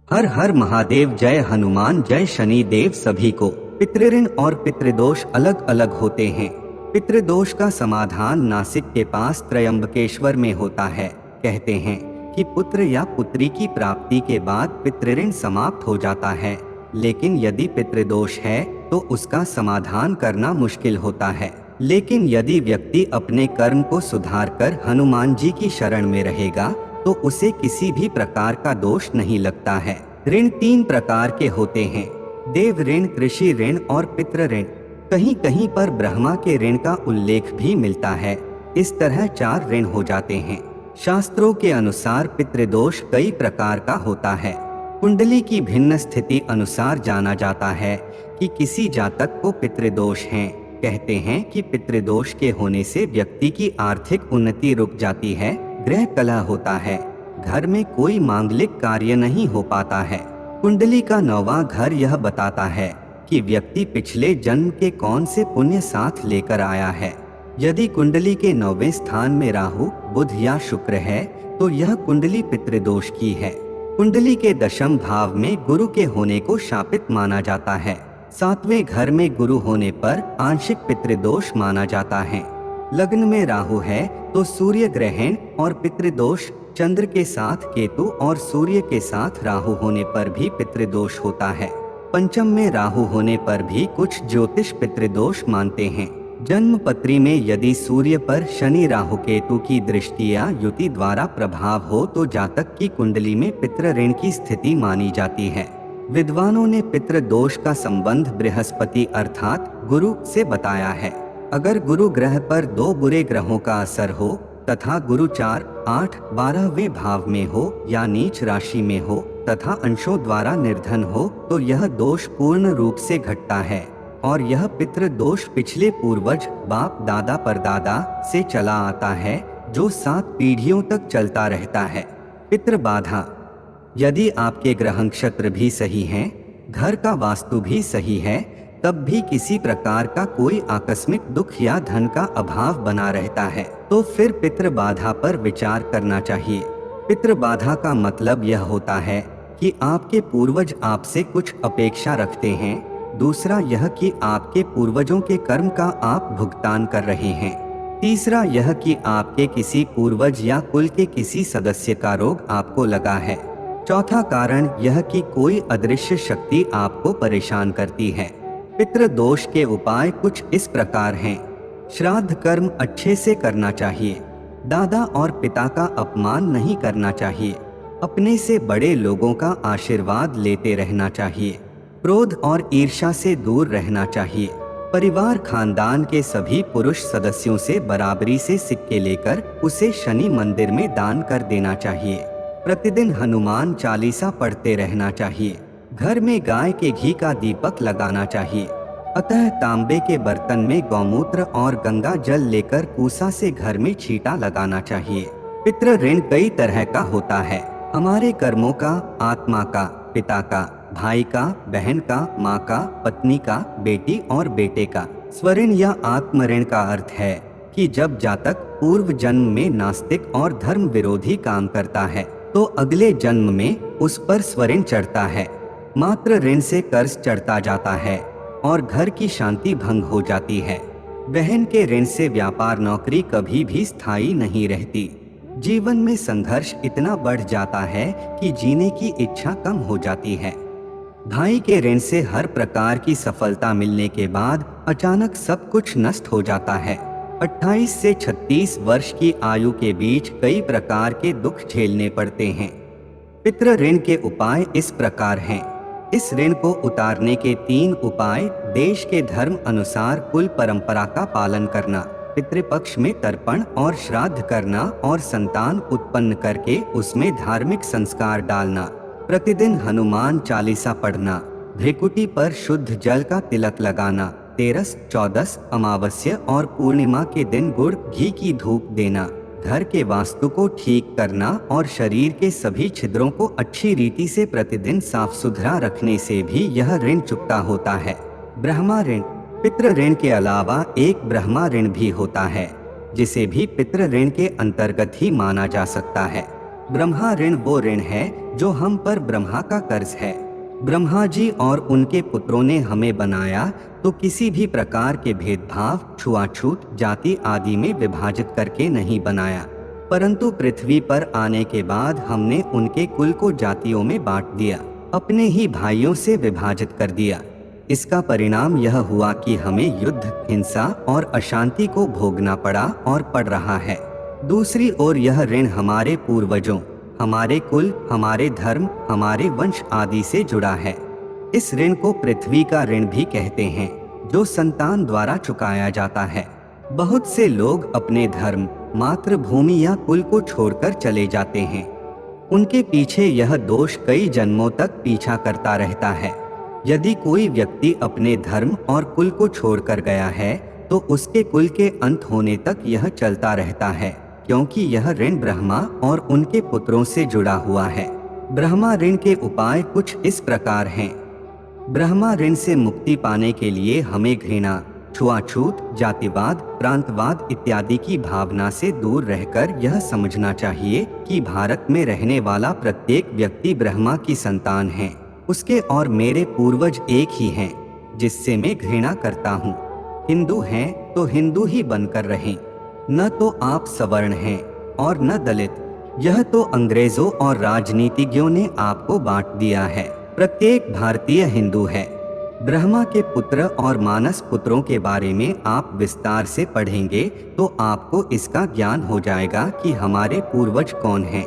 हर हर महादेव, जय हनुमान, जय शनि देव सभी को। पितृऋण और पितृदोष अलग अलग होते हैं। पितृदोष का समाधान नासिक के पास त्रयंबकेश्वर में होता है। कहते हैं कि पुत्र या पुत्री की प्राप्ति के बाद पितृऋण समाप्त हो जाता है, लेकिन यदि पितृदोष है तो उसका समाधान करना मुश्किल होता है। लेकिन यदि व्यक्ति अपने कर्म को सुधारकर हनुमान जी की शरण में रहेगा तो उसे किसी भी प्रकार का दोष नहीं लगता है। ऋण 3 प्रकार के होते हैं: देव ऋण, कृषि ऋण और पितृ ऋण। कहीं कहीं पर ब्रह्मा के ऋण का उल्लेख भी मिलता है। इस तरह 4 ऋण हो जाते हैं। शास्त्रों के अनुसार पितृदोष कई प्रकार का होता है। कुंडली की भिन्न स्थिति अनुसार जाना जाता है कि किसी जातक को पितृदोष हैं। कहते हैं कि पितृदोष के होने से व्यक्ति की आर्थिक उन्नति रुक जाती है, ग्रह कलह होता है, घर में कोई मांगलिक कार्य नहीं हो पाता है। कुंडली का 9वां घर यह बताता है कि व्यक्ति पिछले जन्म के कौन से पुण्य साथ लेकर आया है। यदि कुंडली के 9वें स्थान में राहु, बुध या शुक्र है तो यह कुंडली पितृदोष की है। कुंडली के 10वें भाव में गुरु के होने को शापित माना जाता है। 7वें घर में गुरु होने पर आंशिक पितृदोष माना जाता है। लग्न में राहु है तो सूर्य ग्रहण और पितृदोष, चंद्र के साथ केतु और सूर्य के साथ राहु होने पर भी पितृदोष होता है। पंचम में राहु होने पर भी कुछ ज्योतिष पितृदोष मानते हैं। जन्म पत्री में यदि सूर्य पर शनि राहु केतु की दृष्टि या युति द्वारा प्रभाव हो तो जातक की कुंडली में पितृ ऋण की स्थिति मानी जाती है। विद्वानों ने पितृदोष का संबंध बृहस्पति अर्थात गुरु से बताया है। अगर गुरु ग्रह पर 2 बुरे ग्रहों का असर हो तथा गुरु 4, 8, 12वें भाव में हो या नीच राशि में हो तथा अंशों द्वारा निर्धन हो तो यह दोष पूर्ण रूप से घटता है और यह पितृदोष पिछले पूर्वज, बाप दादा परदादा से चला आता है, जो 7 पीढ़ियों तक चलता रहता है। पितृबाधा: यदि आपके ग्रह नक्षत्र भी सही हैं, घर का वास्तु भी सही है, तब भी किसी प्रकार का कोई आकस्मिक दुख या धन का अभाव बना रहता है तो फिर पितृबाधा पर विचार करना चाहिए। पितृबाधा का मतलब यह होता है कि आपके पूर्वज आपसे कुछ अपेक्षा रखते हैं। दूसरा यह कि आपके पूर्वजों के कर्म का आप भुगतान कर रहे हैं। तीसरा यह कि आपके किसी पूर्वज या कुल के किसी सदस्य का रोग आपको लगा है। चौथा कारण यह कि कोई अदृश्य शक्ति आपको परेशान करती है। पितृदोष के उपाय कुछ इस प्रकार हैं। श्राद्ध कर्म अच्छे से करना चाहिए। दादा और पिता का अपमान नहीं करना चाहिए। अपने से बड़े लोगों का आशीर्वाद लेते रहना चाहिए। क्रोध और ईर्ष्या से दूर रहना चाहिए। परिवार खानदान के सभी पुरुष सदस्यों से बराबरी से सिक्के लेकर उसे शनि मंदिर में दान कर देना चाहिए। प्रतिदिन हनुमान चालीसा पढ़ते रहना चाहिए। घर में गाय के घी का दीपक लगाना चाहिए। अतः तांबे के बर्तन में गौमूत्र और गंगा जल लेकर पूसा से घर में छींटा लगाना चाहिए। पितृ ऋण कई तरह का होता है। हमारे कर्मों का, आत्मा का, पिता का, भाई का, बहन का, माँ का, पत्नी का, बेटी और बेटे का। स्वऋण या आत्म ऋण का अर्थ है कि जब जातक पूर्व जन्म में नास्तिक और धर्म विरोधी काम करता है तो अगले जन्म में उस पर स्वऋण चढ़ता है। मात्र ऋण से कर्ज चढ़ता जाता है और घर की शांति भंग हो जाती है। बहन के ऋण से व्यापार नौकरी कभी भी स्थायी नहीं रहती। जीवन में संघर्ष इतना बढ़ जाता है कि जीने की इच्छा कम हो जाती है। भाई के ऋण से हर प्रकार की सफलता मिलने के बाद अचानक सब कुछ नष्ट हो जाता है। 28 से 36 वर्ष की आयु के बीच कई प्रकार के दुख झेलने पड़ते हैं। पितृ ऋण के उपाय इस प्रकार हैं। इस ऋण को उतारने के 3 उपाय: देश के धर्म अनुसार कुल परंपरा का पालन करना, पितृपक्ष में तर्पण और श्राद्ध करना और संतान उत्पन्न करके उसमें धार्मिक संस्कार डालना, प्रतिदिन हनुमान चालीसा पढ़ना, भ्रिकुटी पर शुद्ध जल का तिलक लगाना, 13, 14, अमावस्या और पूर्णिमा के दिन गुड़ घी की धूप देना, घर के वास्तु को ठीक करना और शरीर के सभी छिद्रों को अच्छी रीति से प्रतिदिन साफ सुथरा रखने से भी यह ऋण चुकता होता है। ब्रह्मा ऋण: पितृ ऋण के अलावा एक ब्रह्मा ऋण भी होता है, जिसे भी पितृ ऋण के अंतर्गत ही माना जा सकता है। ब्रह्मा ऋण वो ऋण है जो हम पर ब्रह्मा का कर्ज है। ब्रह्मा जी और उनके पुत्रों ने हमें बनाया तो किसी भी प्रकार के भेदभाव, छुआछूत, जाति आदि में विभाजित करके नहीं बनाया, परंतु पृथ्वी पर आने के बाद हमने उनके कुल को जातियों में बांट दिया, अपने ही भाइयों से विभाजित कर दिया। इसका परिणाम यह हुआ कि हमें युद्ध, हिंसा और अशांति को भोगना पड़ा और पड़ रहा है। दूसरी ओर यह ऋण हमारे पूर्वजों, हमारे कुल, हमारे धर्म, हमारे वंश आदि से जुड़ा है। इस ऋण को पृथ्वी का ऋण भी कहते हैं, जो संतान द्वारा चुकाया जाता है। बहुत से लोग अपने धर्म, मातृभूमि या कुल को छोड़कर चले जाते हैं। उनके पीछे यह दोष कई जन्मों तक पीछा करता रहता है। यदि कोई व्यक्ति अपने धर्म और कुल को छोड़कर गया है तो उसके कुल के अंत होने तक यह चलता रहता है, क्योंकि यह ऋण ब्रह्मा और उनके पुत्रों से जुड़ा हुआ है। ब्रह्मा ऋण के उपाय कुछ इस प्रकार हैं। ब्रह्मा ऋण से मुक्ति पाने के लिए हमें घृणा, छुआछूत, जातिवाद, प्रांतवाद इत्यादि की भावना से दूर रहकर यह समझना चाहिए कि भारत में रहने वाला प्रत्येक व्यक्ति ब्रह्मा की संतान है। उसके और मेरे पूर्वज एक ही हैं, जिससे मैं घृणा करता हूँ। हिंदू हैं तो हिंदू ही बनकर रहें, न तो आप सवर्ण हैं और न दलित। यह तो अंग्रेजों और राजनीतिज्ञों ने आपको बांट दिया है। प्रत्येक भारतीय हिंदू है। ब्रह्मा के पुत्र और मानस पुत्रों के बारे में आप विस्तार से पढ़ेंगे तो आपको इसका ज्ञान हो जाएगा कि हमारे पूर्वज कौन हैं।